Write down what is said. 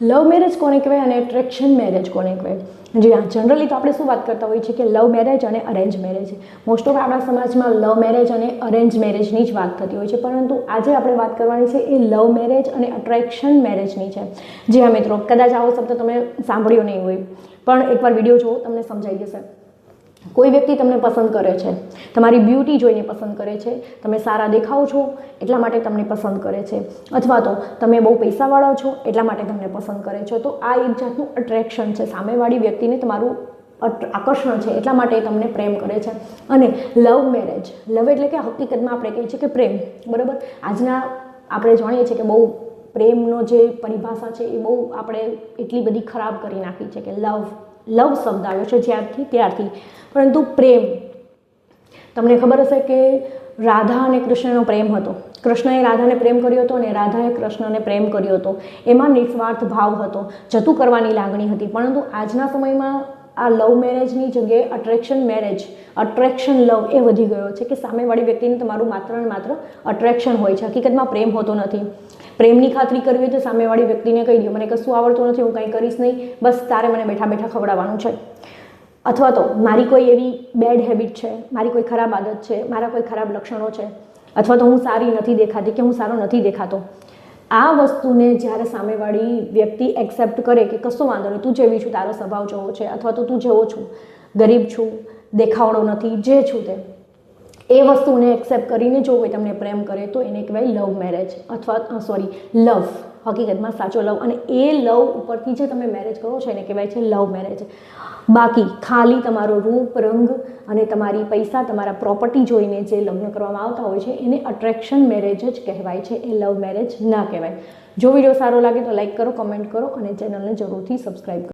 Love marriage કોને કહેવાય અને એટ્રેક્શન મેરેજ કોને કહેવાય? જી હા, જનરલી તો આપણે શું વાત કરતા હોઈએ છીએ કે લવ મેરેજ અને અરેન્જ મેરેજ. મોસ્ટ ઓફ આપણા સમાજમાં લવ મેરેજ અને અરેન્જ મેરેજની જ વાત થતી હોય છે, પરંતુ આજે આપણે વાત કરવાની છે એ લવ મેરેજ અને અટ્રેક્શન મેરેજની છે. જી હા મિત્રો, કદાચ આવો શબ્દ તમે સાંભળ્યો નહીં હોય, પણ એકવાર વિડીયો જુઓ, તમને સમજાઈ જશે. કોઈ વ્યક્તિ તમને પસંદ કરે છે, તમારી બ્યુટી જોઈને પસંદ કરે છે, તમે સારા દેખાવ છો એટલા માટે તમને પસંદ કરે છે, અથવા તો તમે બહુ પૈસાવાળા છો એટલા માટે તમને પસંદ કરે છે. તો આ એક જાતનું અટ્રેક્શન છે. સામેવાળી વ્યક્તિને તમારું આકર્ષણ છે એટલા માટે તમને પ્રેમ કરે છે. અને લવ મેરેજ, લવ એટલે કે હકીકતમાં આપણે કહીએ છીએ કે પ્રેમ, બરાબર. આજના આપણે જાણીએ છીએ કે બહુ પ્રેમનો જે પરિભાષા છે એ બહુ આપણે એટલી બધી ખરાબ કરી નાખી છે કે લવ શબ્દ આવ્યો છે જ્યારથી ત્યારથી. પરંતુ પ્રેમ, તમને ખબર હશે કે રાધા અને કૃષ્ણનો પ્રેમ હતો. કૃષ્ણએ રાધાને પ્રેમ કર્યો હતો અને રાધાએ કૃષ્ણને પ્રેમ કર્યો હતો. એમાં નિસ્વાર્થ ભાવ હતો, જતું કરવાની લાગણી હતી. પરંતુ આજના સમયમાં આ લવ મેરેજની જગ્યાએ અટ્રેક્શન લવ એ વધી ગયો છે કે સામેવાળી વ્યક્તિને તમારું માત્ર ને માત્ર અટ્રેક્શન હોય છે. હકીકતમાં પ્રેમ હોતો નથી. પ્રેમની ખાતરી કરવી હોય તો સામેવાળી વ્યક્તિને કહી દો, મને કશું આવડતું નથી, હું કંઈ કરીશ નહીં, બસ તારે મને બેઠા બેઠા ખવડાવવાનું છે. અથવા તો મારી કોઈ એવી બેડ હેબિટ છે, મારી કોઈ ખરાબ આદત છે, મારા કોઈ ખરાબ લક્ષણો છે, અથવા તો હું સારી નથી દેખાતી કે હું સારો નથી દેખાતો. આ વસ્તુને જ્યારે સામેવાળી વ્યક્તિ એક્સેપ્ટ કરે કે કશો વાંધો નહીં, તું જેવી છું, તારો સ્વભાવ જેવો છે, અથવા તો તું જેવો છું, ગરીબ છું, દેખાવડો નથી, જે છું તે, એ વસ્તુને એક્સેપ્ટ કરીને જો કોઈ તમને પ્રેમ કરે તો એને કહેવાય લવ મેરેજ, અથવા લવ, હકીકતમાં સાચો લવ. અને એ લવ ઉપરથી જે તમે મેરેજ કરો છો એને કહેવાય છે લવ મેરેજ. બાકી ખાલી તમારો રૂપ, રંગ અને તમારી પૈસા, તમારા પ્રોપર્ટી જોઈને જે લગ્ન કરવામાં આવતા હોય છે એને અટ્રેક્શન મેરેજ જ કહેવાય છે, એ લવ મેરેજ ના કહેવાય. જો વિડીયો સારો લાગે તો લાઈક કરો, કમેન્ટ કરો અને ચેનલને જરૂરથી સબસ્ક્રાઈબ કરો.